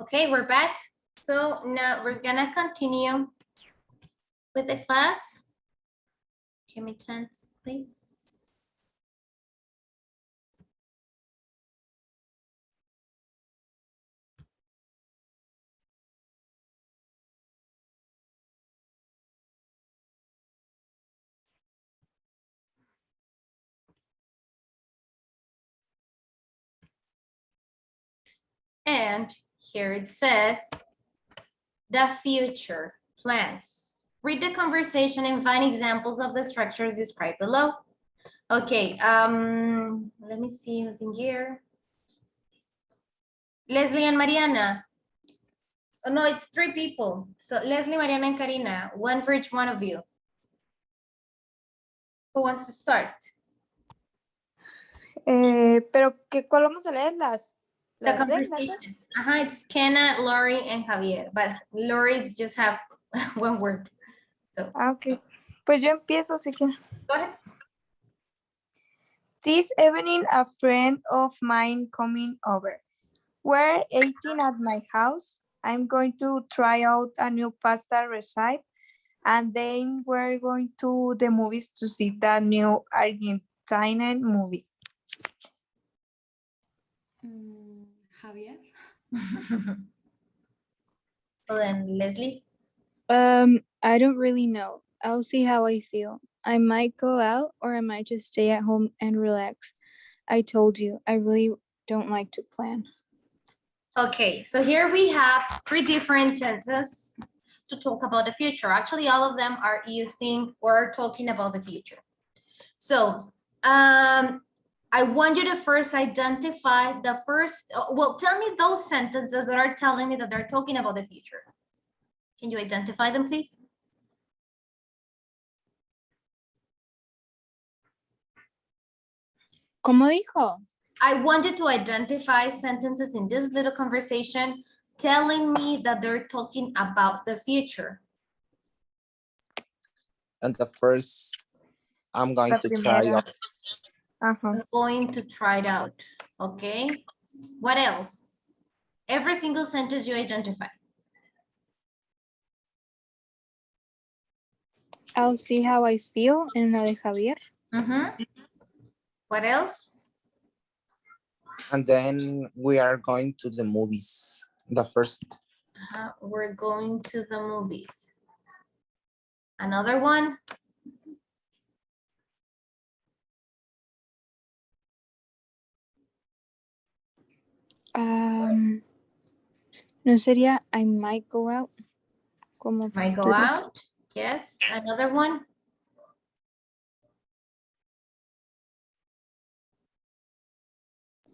Okay, we're back. So now we're gonna continue with the class. Give me a chance, please. And here it says, the future plans. Read the conversation and find examples of the structures described below. Okay, let me see who's in here. Leslie and Mariana. Oh, no, it's 3 people. So Leslie, Mariana, and Karina, one for each one of you. Who wants to start? Pero ¿cuál vamos a leer? Las The reglas. conversation. It's Kenna, Lori, and Javier. But Lori's just have one word. So Ok. Pues yo empiezo si quieren. go ahead. This evening, a friend of mine coming over. We're eating at my house. I'm going to try out a new pasta recipe. And then we're going to the movies to see that new Argentinian movie. Javier. So then Leslie. I don't really know. I'll see how I feel. I might go out or I might just stay at home and relax. I told you, I really don't like to plan. Okay, so here we have 3 different tenses to talk about the future. Actually, all of them are using or talking about the future. So I want you to first identify the first, well, tell me those sentences that are telling me that they're talking about the future. Can you identify them, please? ¿Cómo dijo? I want you to identify sentences in this little conversation telling me that they're talking about the future. And the first, I'm going La to try primera. out. I'm going to try it out. Okay. What else? Every single sentence you identify. I'll see how I feel en la de Javier. What else? And then we are going to the movies. The first. We're going to the movies. Another one. No sería I might go out. Como Might go futuro. out. Yes. Another one.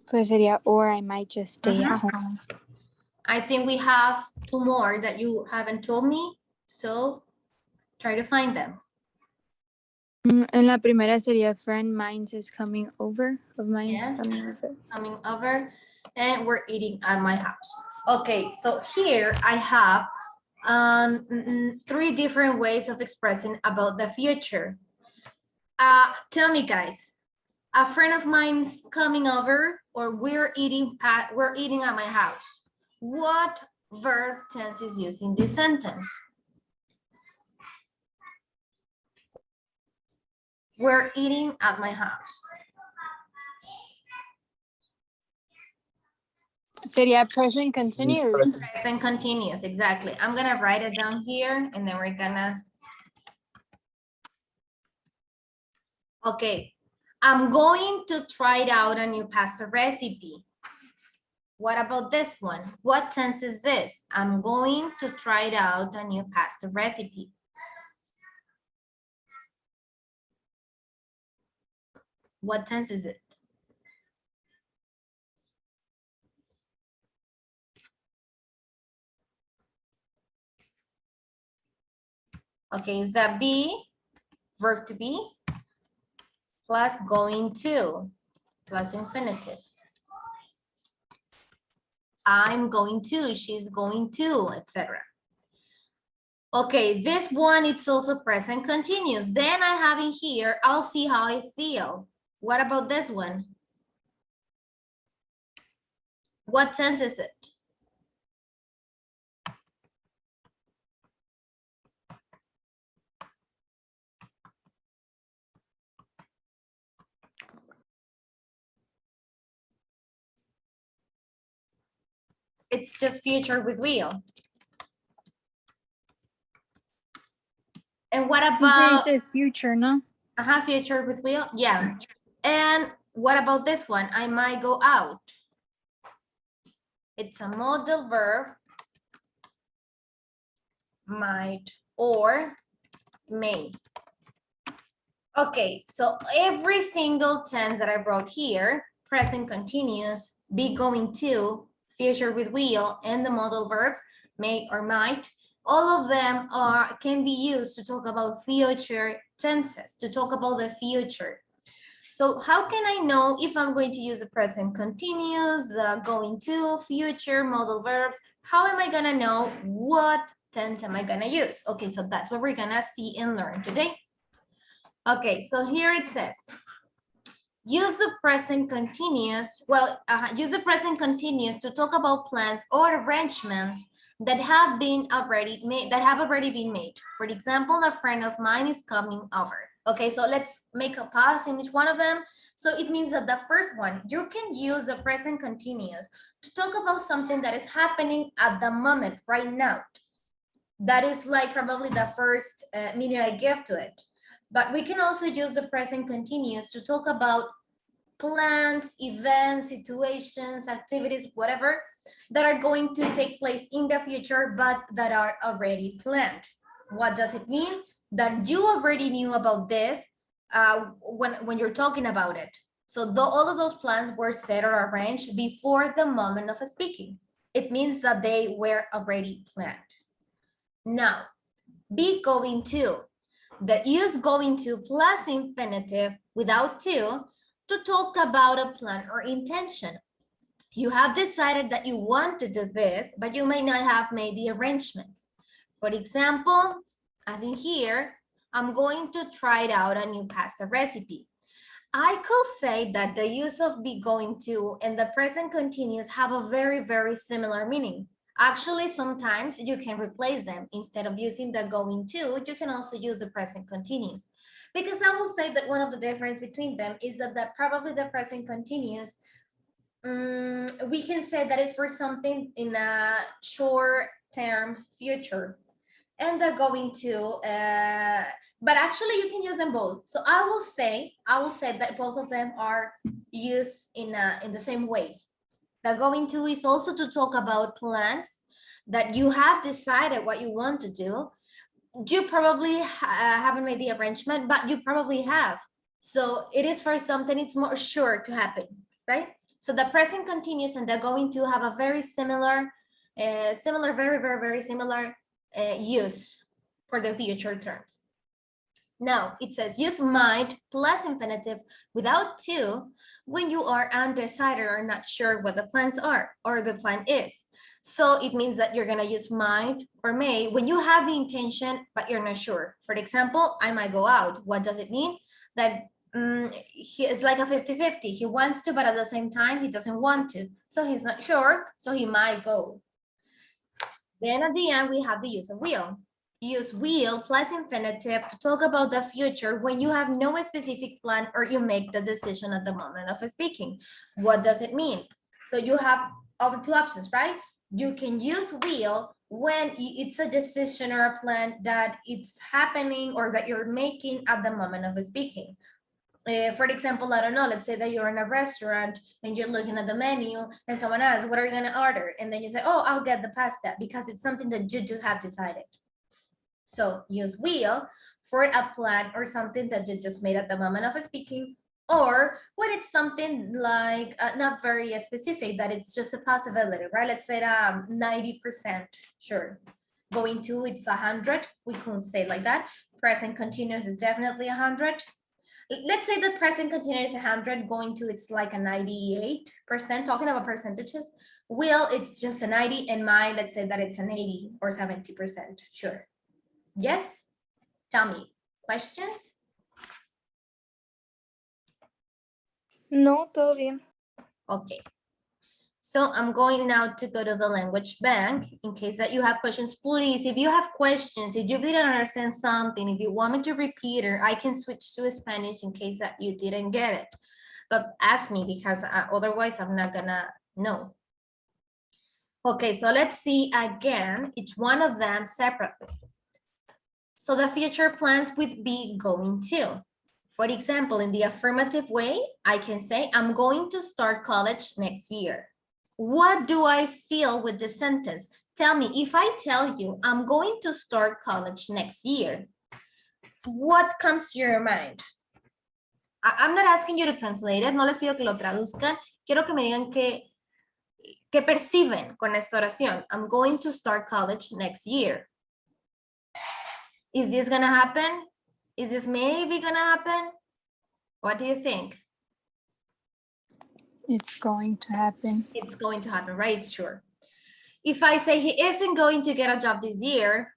Pues sería or I might just stay at home. I think we have 2 more that you haven't told me. So try to find them. En la primera sería a friend mine is coming over. Of mine is Yeah. coming over. Coming over and we're eating at my house. Okay, so here I have 3 different ways of expressing about the future. Tell me guys, a friend of mine's coming over or we're eating at my house. What verb tense is used in this sentence? We're eating at my house. Sería present continuous. Present continuous, exactly. I'm gonna write it down here and then we're gonna. Okay, I'm going to try out a new pasta recipe. What about this one? What tense is this? I'm going to try out a new pasta recipe. What tense is it? Okay, is that be, verb to be, plus going to, plus infinitive. I'm going to, she's going to, etc. Okay, this one, it's also present continuous. Then I have in here, I'll see how I feel. What about this one? What tense is it? it's just future with will. And what You about say future, no? future with will? Yeah. And what about this one? I might go out. It's a modal verb, might or may. Okay, so every single tense that I wrote here, present continuous, be going to, future with will, and the modal verbs, may or might, all of them can be used to talk about future tenses, to talk about the future. So how can I know if I'm going to use the present continuous, the going to, future, modal verbs? How am I gonna know what tense am I gonna use? Okay, so that's what we're gonna see and learn today. Okay, so here it says, use the present continuous, use the present continuous to talk about plans or arrangements that have already been made. For example, a friend of mine is coming over. Okay, so let's make a pause in each one of them. So it means that the first one, you can use the present continuous to talk about something that is happening at the moment, right now. That is like probably the first meaning I give to it. But we can also use the present continuous to talk about plans, events, situations, activities, whatever, that are going to take place in the future, but that are already planned. What does it mean? That you already knew about this when you're talking about it. So all of those plans were set or arranged before the moment of speaking. It means that they were already planned. Now, be going to. That use going to plus infinitive without to talk about a plan or intention. You have decided that you want to do this, but you may not have made the arrangements. For example, as in here, I'm going to try it out a new pasta recipe. I could say that the use of be going to and the present continuous have a very, very similar meaning. Actually, sometimes you can replace them. Instead of using the going to, you can also use the present continuous. Because I will say that one of the difference between them is that probably the present continuous, we can say that it's for something in a short-term future. And the going to, but actually you can use them both. So I will say that both of them are used in the same way. The going to is also to talk about plans that you have decided what you want to do. You probably haven't made the arrangement, but you probably have. So it is for something it's more sure to happen, right? So the present continuous and the going to have a very similar, very, very, very similar use for the future terms. Now, it says use might plus infinitive without to when you are undecided or not sure what the plans are or the plan is. So it means that you're going to use might or may when you have the intention, but you're not sure. For example, I might go out. What does it mean? That he is like a 50-50. He wants to, but at the same time, he doesn't want to. So he's not sure, so he might go. Then at the end, we have the use of will. Use will plus infinitive to talk about the future when you have no specific plan or you make the decision at the moment of speaking. What does it mean? So you have two options, right? You can use will when it's a decision or a plan that it's happening or that you're making at the moment of speaking. For example, I don't know, let's say that you're in a restaurant and you're looking at the menu and someone asks, what are you going to order? And then you say, oh, I'll get the pasta because it's something that you just have decided. So use will for a plan or something that you just made at the moment of speaking, or when it's something like not very specific, that it's just a possibility, right? Let's say 90% sure. Going to, it's 100. We couldn't say like that. Present continuous is definitely 100. Let's say that present continuous is 100, going to it's like a 98%, talking about percentages. Will, it's just a 90, and might, let's say that it's an 80 or 70%, sure. Yes? Tell me, questions? No, todo bien. Okay. So I'm going now to go to the language bank in case that you have questions. Please, if you have questions, if you didn't understand something, if you want me to repeat it, I can switch to Spanish in case that you didn't get it. But ask me because otherwise I'm not gonna know. Okay, so let's see again each one of them separately. So the future plans would be going to. For example, in the affirmative way, I can say, I'm going to start college next year. What do I feel with this sentence? Tell me, if I tell you, I'm going to start college next year, what comes to your mind? I'm not asking you to translate it, no les pido que lo traduzcan, quiero que me digan qué perciben con esta oración. I'm going to start college next year. Is this gonna happen? Is this maybe gonna happen? What do you think? It's going to happen. It's going to happen, right? Sure. If I say he isn't going to get a job this year,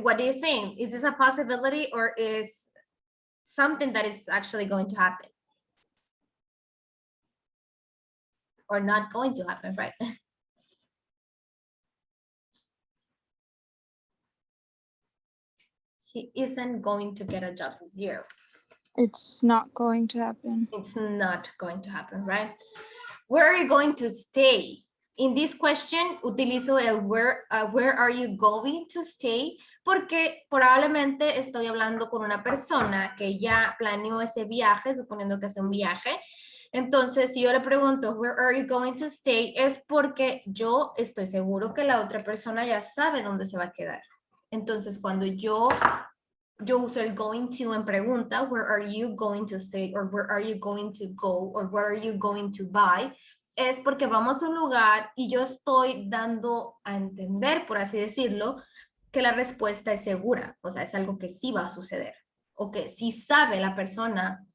what do you think? Is this a possibility or is something that is actually going to happen? Or not going to happen, right? He isn't going to get a job this year. It's not going to happen. It's not going to happen, right? Where are you going to stay? In this question, utilizo el where are you going to stay? Porque probablemente estoy hablando con una persona que ya planeó ese viaje, suponiendo que es un viaje. Entonces, si yo le pregunto, where are you going to stay? Es porque yo estoy seguro que la otra persona ya sabe dónde se va a quedar. Entonces, cuando yo uso el going to en pregunta, where are you going to stay? Or where are you going to go? Or where are you going to buy? Es porque vamos a un lugar y yo estoy dando a entender, por así decirlo, que la respuesta es segura. O sea, es algo que sí va a suceder. O que sí sabe la persona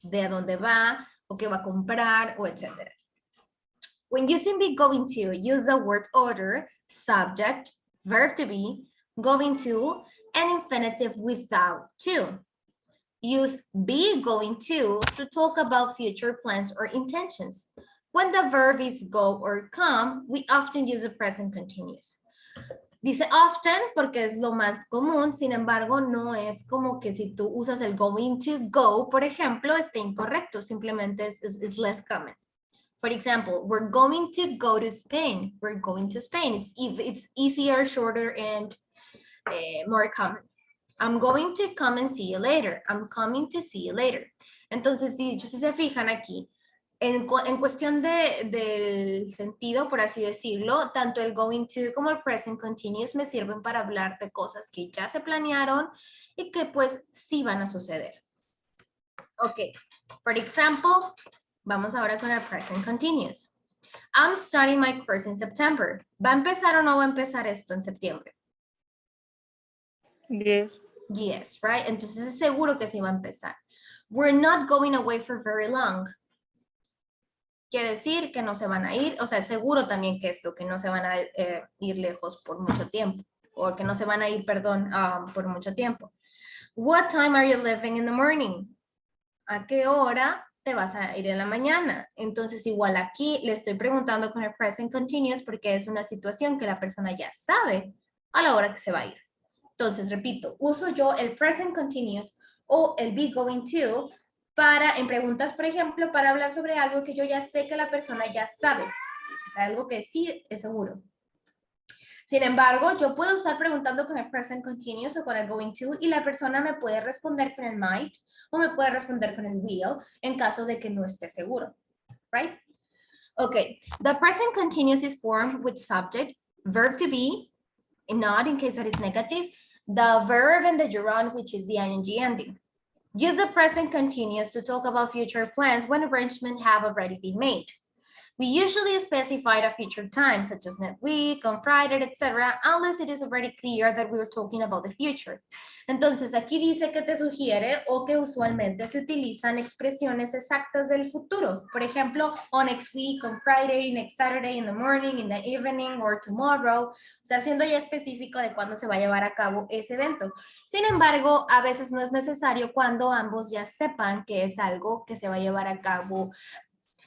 de a dónde va, o que va a comprar, o etcétera. When using be going to, use the word order, subject, verb to be, going to, and infinitive without to. Use be going to talk about future plans or intentions. When the verb is go or come, we often use the present continuous. Dice often porque es lo más común, sin embargo, no es como que si tú usas el going to go, por ejemplo, esté incorrecto, simplemente es less common. For example, we're going to go to Spain. We're going to Spain. It's easier, shorter, and more common. I'm going to come and see you later. I'm coming to see you later. Entonces, si se fijan aquí, en cuestión del sentido, por así decirlo, tanto el going to como el present continuous me sirven para hablar de cosas que ya se planearon y que pues sí van a suceder. Ok, for example, vamos ahora con el present continuous. I'm starting my course in September. ¿Va a empezar o no va a empezar esto en septiembre? Yes. Yes, right? Entonces es seguro que sí va a empezar. We're not going away for very long. Quiere decir que no se van a ir, o sea, es seguro también que esto, que no se van a ir lejos por mucho tiempo, o que no se van a ir, perdón, por mucho tiempo. What time are you leaving in the morning? ¿A qué hora te vas a ir en la mañana? Entonces, igual aquí le estoy preguntando con el present continuous porque es una situación que la persona ya sabe a la hora que se va a ir. Entonces, repito, uso yo el present continuous o el be going to para, en preguntas, por ejemplo, para hablar sobre algo que yo ya sé que la persona ya sabe. O sea, algo que sí es seguro. Sin embargo, yo puedo estar preguntando con el present continuous o con el going to y la persona me puede responder con el might o me puede responder con el will en caso de que no esté seguro. Right? Okay, the present continuous is formed with subject, verb to be, not in case that is negative, the verb and the gerund, which is the ing ending. Use the present continuous to talk about future plans when arrangements have already been made. We usually specify a future time, such as next week, on Friday, etc., unless it is already clear that we're talking about the future. Entonces, aquí dice que te sugiere o que usualmente se utilizan expresiones exactas del futuro. Por ejemplo, on next week, on Friday, next Saturday, in the morning, in the evening, or tomorrow. O sea, siendo ya específico de cuándo se va a llevar a cabo ese evento. Sin embargo, a veces no es necesario cuando ambos ya sepan que es algo que se va a llevar a cabo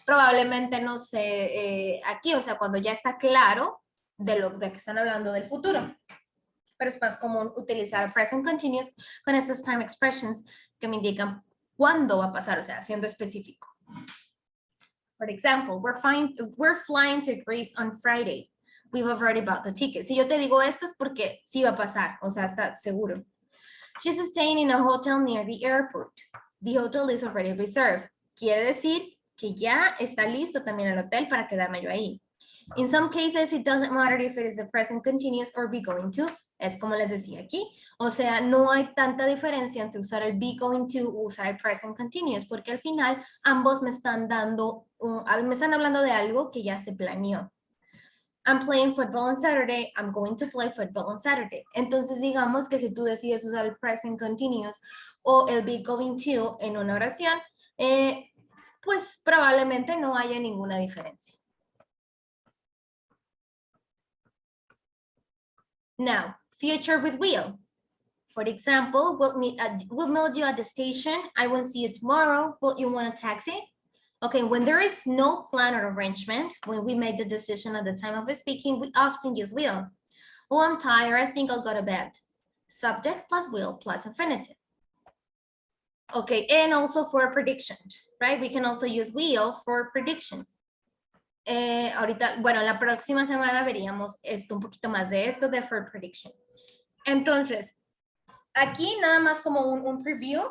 probablemente, no sé, aquí, o sea, cuando ya está claro de que están hablando del futuro. Pero es más común utilizar present continuous con estas time expressions que me indican cuándo va a pasar, o sea, siendo específico. For example, we're flying to Greece on Friday. We've already bought the ticket. Si yo te digo esto es porque sí va a pasar, o sea, está seguro. She's staying in a hotel near the airport. The hotel is already reserved. Quiere decir que ya está listo también el hotel para quedarme yo ahí. In some cases, it doesn't matter if it is the present continuous or be going to. Es como les decía aquí. O sea, no hay tanta diferencia entre usar el be going to o usar el present continuous, porque al final ambos me están dando, me están hablando de algo que ya se planeó. I'm playing football on Saturday. I'm going to play football on Saturday. Entonces, digamos que si tú decides usar el present continuous o el be going to en una oración, pues probablemente no haya ninguna diferencia. Now, future with will. For example, we'll meet you at the station. I will see you tomorrow. Will you want a taxi? Okay, when there is no plan or arrangement, when we make the decision at the time of speaking, we often use will. Oh, I'm tired. I think I'll go to bed. Subject plus will plus infinitive. Okay, and also for prediction, right? We can also use will for prediction. Ahorita, bueno, la próxima semana veríamos esto, un poquito más de esto de for prediction. Entonces, aquí nada más como un preview,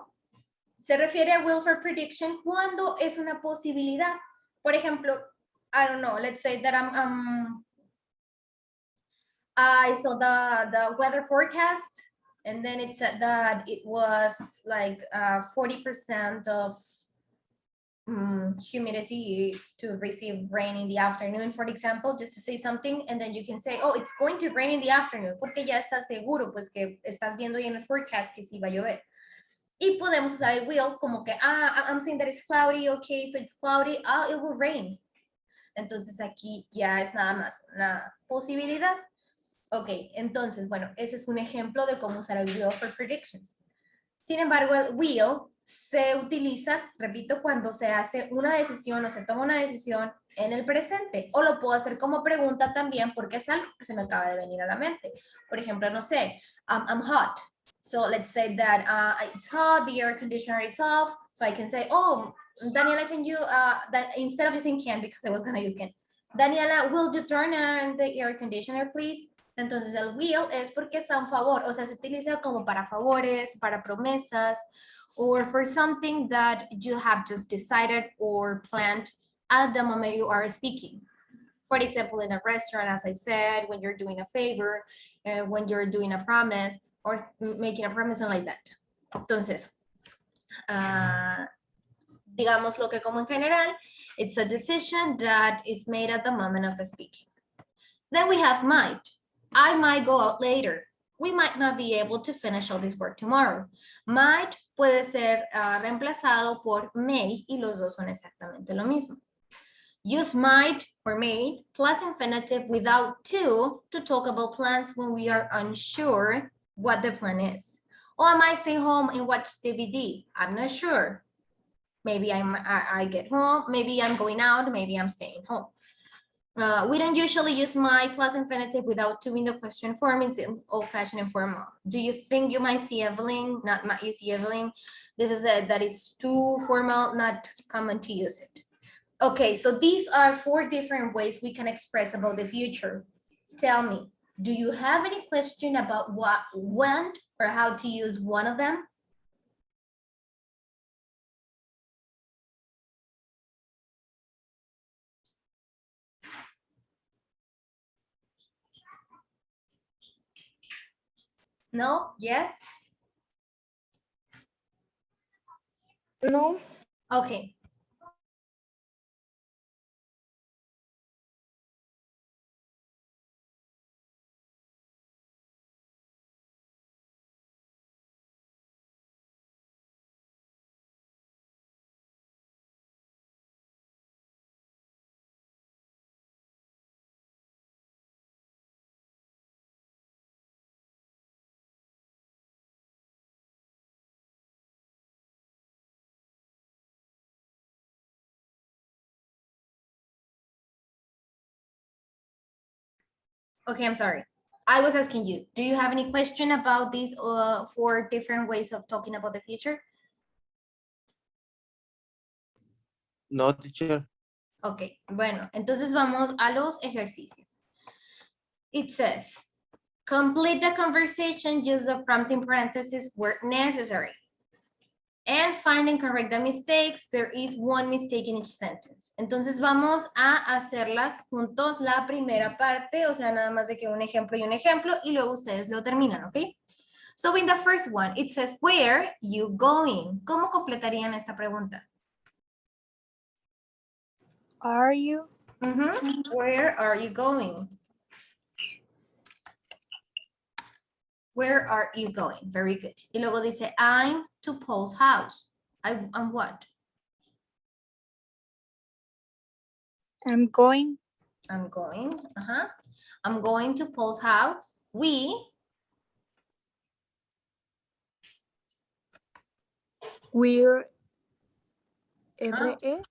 se refiere a will for prediction cuando es una posibilidad. Por ejemplo, I don't know, let's say that I saw the weather forecast and then it said that it was like 40% of humidity to receive rain in the afternoon, for example, just to say something, and then you can say, oh, it's going to rain in the afternoon, porque ya estás seguro, pues que estás viendo ahí en el forecast que sí va a llover. Y podemos usar el will como que, I'm saying that it's cloudy, okay, so it's cloudy, it will rain. Entonces aquí ya es nada más una posibilidad. Ok, entonces, bueno, ese es un ejemplo de cómo usar el will for predictions. Sin embargo, el will se utiliza, repito, cuando se hace una decisión o se toma una decisión en el presente. O lo puedo hacer como pregunta también porque es algo que se me acaba de venir a la mente. Por ejemplo, no sé, I'm hot. So let's say that it's hot, the air conditioner is off. So I can say, oh, Daniela, can you, that instead of using can, because I was going to use can. Daniela, will you turn on the air conditioner, please? Entonces el will es porque está a favor, o sea, se utiliza como para favores, para promesas, or for something that you have just decided or planned at the moment you are speaking. For example, in a restaurant, as I said, when you're doing a favor, when you're doing a promise, or making a promise and like that. Entonces, digamos lo que como en general, it's a decision that is made at the moment of speaking. Then we have might. I might go out later. We might not be able to finish all this work tomorrow. Might puede ser reemplazado por may y los dos son exactamente lo mismo. Use might or may plus infinitive without to talk about plans when we are unsure what the plan is. Or I might stay home and watch DVD. I'm not sure. Maybe I get home. Maybe I'm going out. Maybe I'm staying home. We don't usually use might plus infinitive without to in the question form. It's old-fashioned and formal. Do you think you might see Evelyn? Not might you see Evelyn. This is that is too formal, not common to use it. Okay, so these are 4 different ways we can express about the future. Tell me, do you have any question about what, when, or how to use one of them? No? Yes? No. Okay. Okay, I'm sorry. I was asking you, do you have any question about these 4 different ways of talking about the future? No, teacher. Ok, bueno, entonces vamos a los ejercicios. It says, complete the conversation, use the prompts in parentheses where necessary. And find and correct the mistakes. There is one mistake in each sentence. Entonces vamos a hacerlas juntos la primera parte, o sea, nada más de que un ejemplo y luego ustedes lo terminan, ¿ok? So in the first one, it says, where you going? ¿Cómo completarían esta pregunta? Are you? Where are you going? Where are you going? Very good. Y luego dice, I'm to Paul's house. I'm what? I'm going. I'm going. I'm going to Paul's house. We're Ah. RE.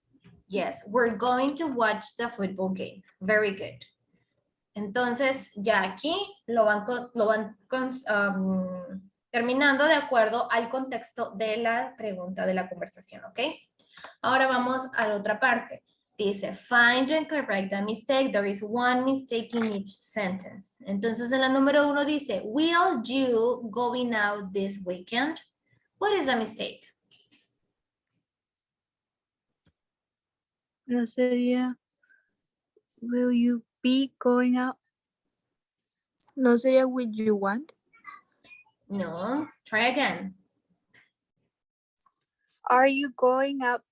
Yes, we're going to watch the football game. Very good. Entonces, ya aquí lo van terminando de acuerdo al contexto de la pregunta de la conversación, ¿ok? Ahora vamos a la otra parte. Dice, find and correct the mistake. There is one mistake in each sentence. Entonces, en la número 1 dice, will you going out this weekend? What is the mistake? No sería. Will you be going out? No sería will you want? No, try again. Are you going out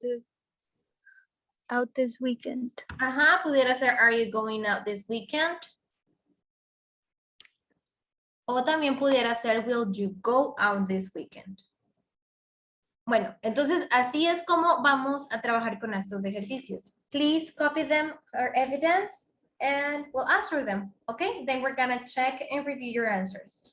this weekend? Ajá, pudiera ser, are you going out this weekend? O también pudiera ser, will you go out this weekend? Bueno, entonces así es como vamos a trabajar con estos ejercicios. Please copy them for evidence and we'll answer them, okay? Then we're gonna check and review your answers.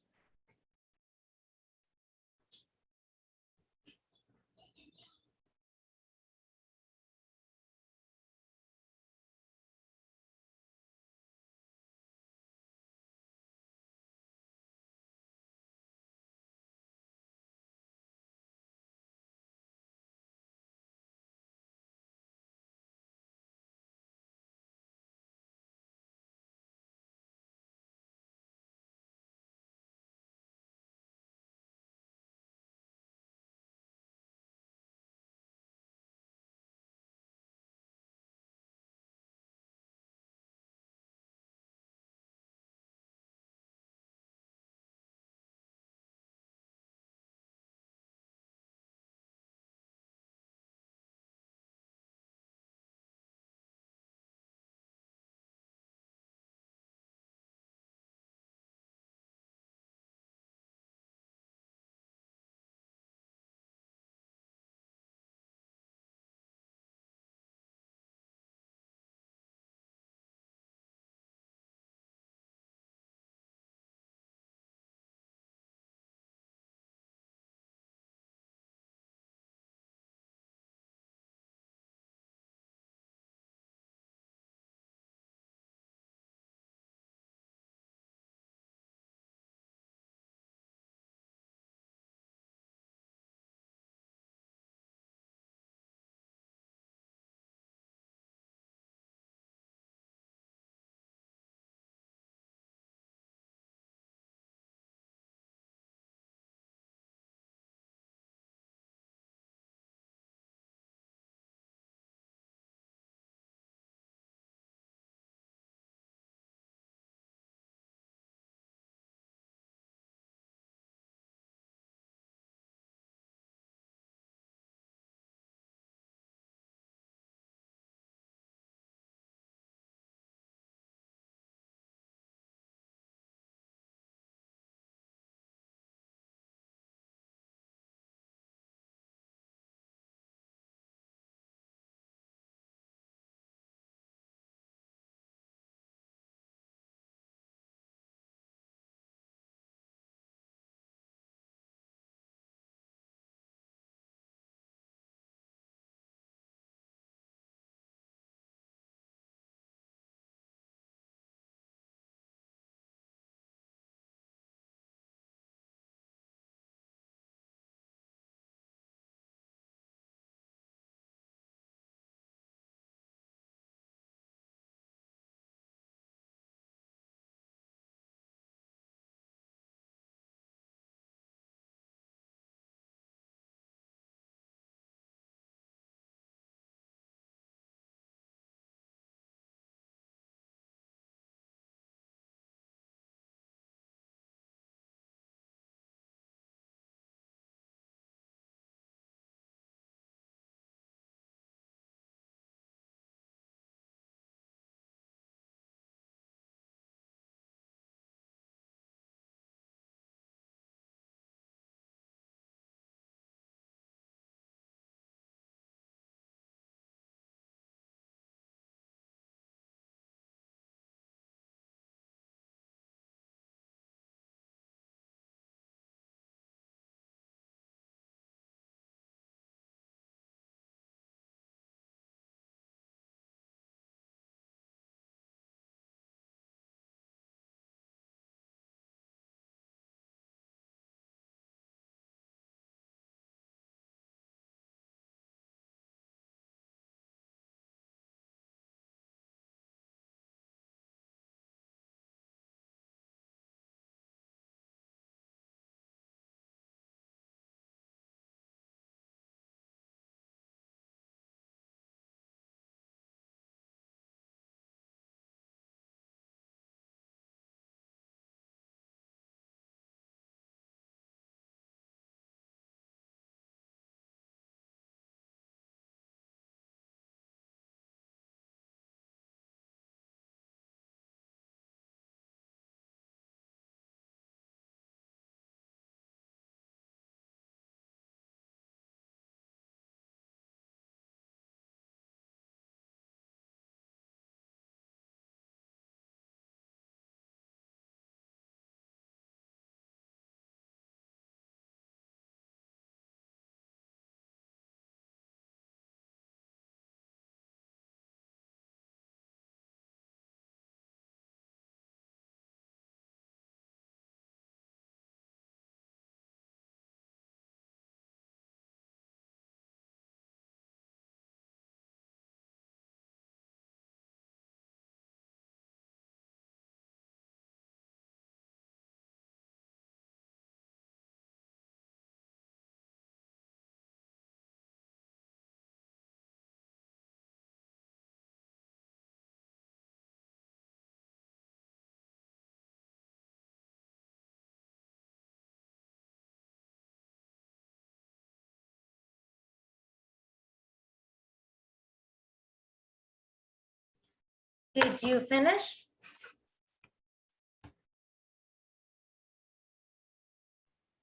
Did you finish?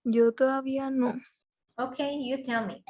Yo todavía no. Okay, you tell me.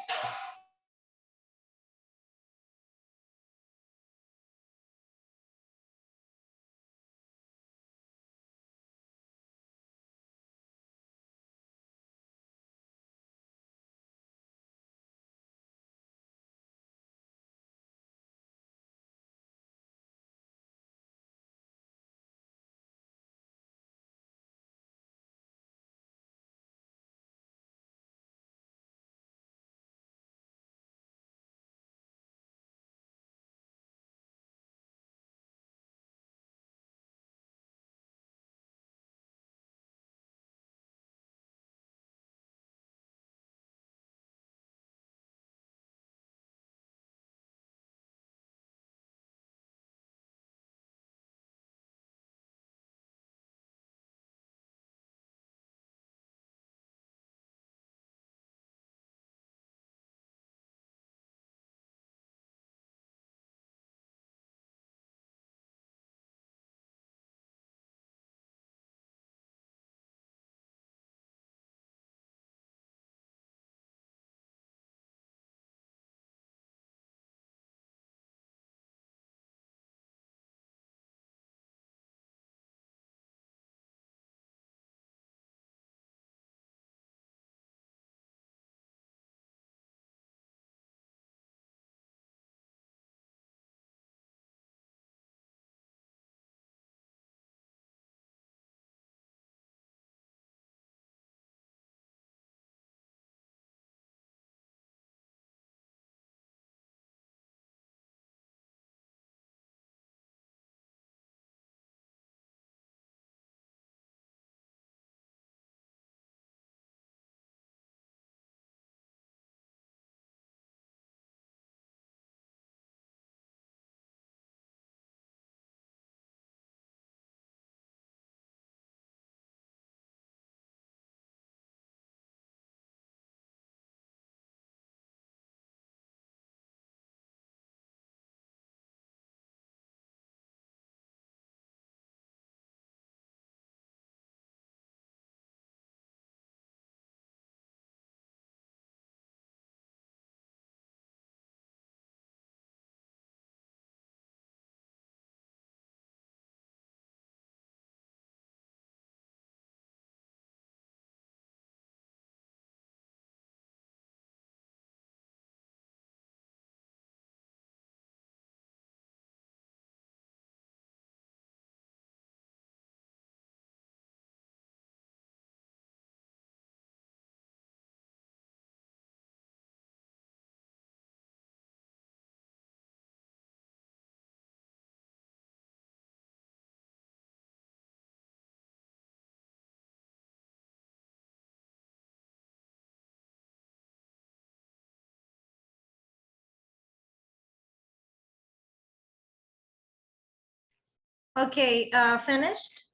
Okay, finished?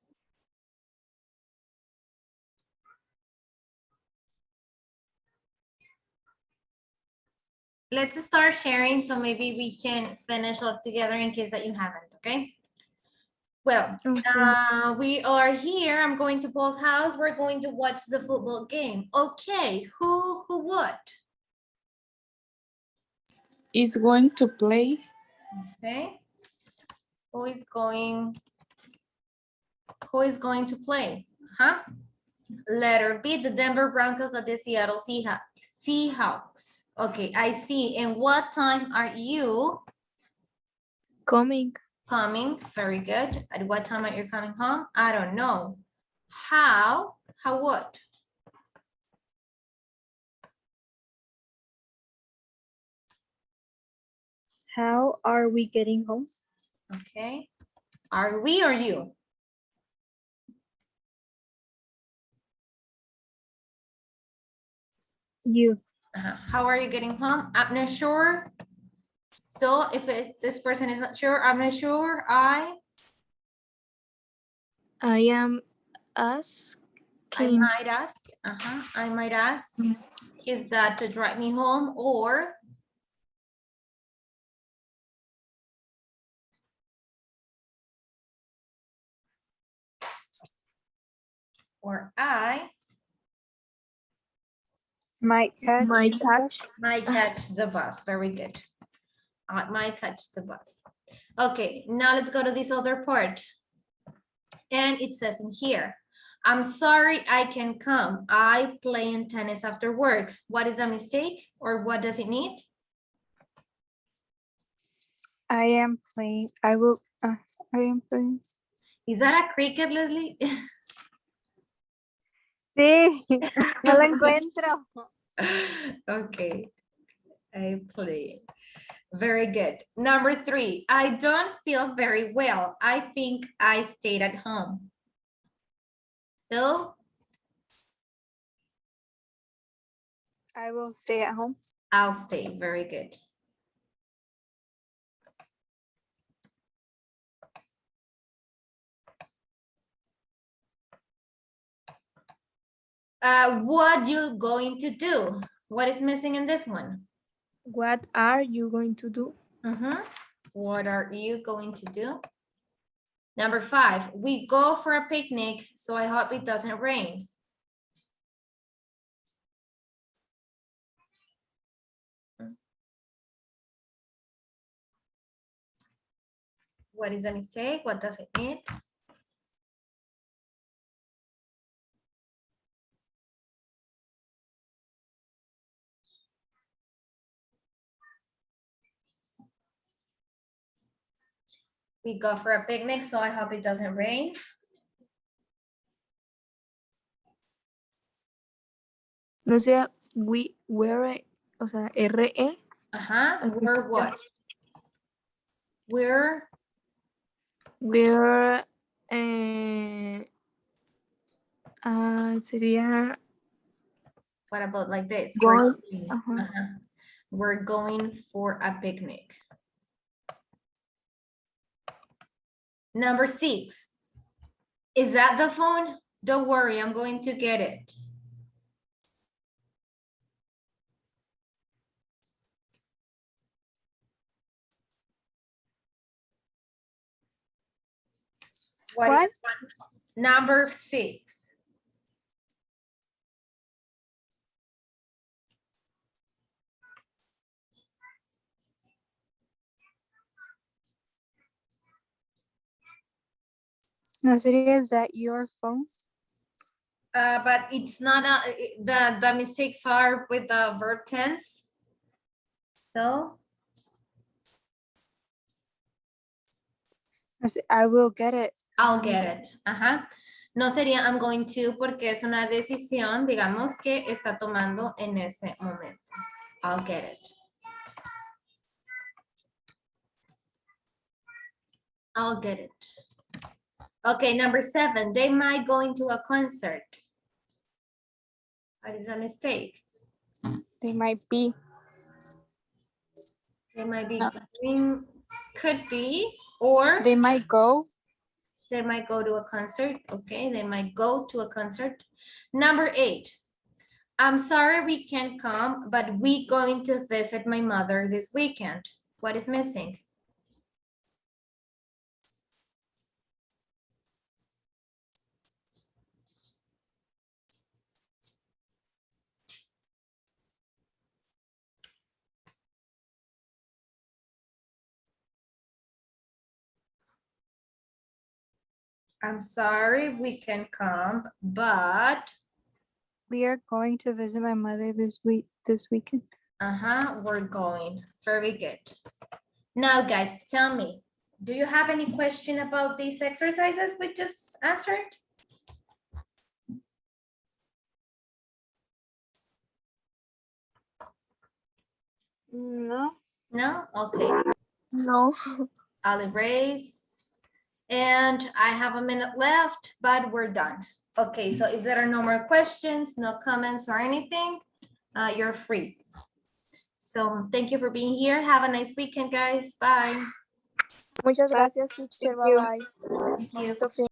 Let's start sharing so maybe we can finish all together in case that you haven't, okay? Well, Okay. we are here. I'm going to Paul's house. We're going to watch the football game. Okay, who what? Is going to play. Okay. Who is going to play? Huh? Letter B, the Denver Broncos at the Seattle Seahawks. Okay, I see. And what time are you Coming. coming? Very good. At what time are you coming home? I don't know. How what? How are we getting home? Okay. Are we or you? You. How are you getting home? I'm not sure. So if this person is not sure, I'm not sure. I am asking. might ask. I might ask his dad to drive me home, or or I Might catch. might catch the bus. Very good. I might catch the bus. Okay, now let's go to this other part. And it says in here, I'm sorry I can come. I play in tennis after work. What is a mistake or what does it need? I am playing. I am playing. Is that a cricket, Leslie? Sí, no lo encuentro. Okay, I play. Very good. Number 3, I don't feel very well. I think I stayed at home. So I will stay at home. I'll stay. Very good. What you going to do? What is missing in this one? What are you going to do? What are you going to do? Number 5, we go for a picnic, so I hope it doesn't rain. What is a mistake? What does it need? We go for a picnic, so I hope it doesn't rain. No sea we were, o sea, RE. We're what? We're We're sería what about like this? Going, We're going for a picnic. Number 6. Is that the phone? Don't worry, I'm going to get it. What? Number 6. no sería, is that your phone? But it's not the mistakes are with the verb tense. So I will get it. I'll get it. No sería I'm going to porque es una decisión, digamos, que está tomando en ese momento. I'll get it. I'll get it. Okay, number 7. They might go into a concert. That is a mistake. They might be. They might be going, could be, or They might go. they might go to a concert. Okay, they might go to a concert. Number 8. I'm sorry we can't come, but we're going to visit my mother this weekend. What is missing? I'm sorry we can come, but We are going to visit my mother this weekend. we're going. Very good. Now, guys, tell me, do you have any question about these exercises we just answered? No. No? Okay. No. I'll erase. And I have a minute left, but we're done. Okay, so if there are no more questions, no comments or anything, you're free. So thank you for being here. Have a nice weekend, guys. Bye. Muchas gracias, teacher. Bye bye. Thank you.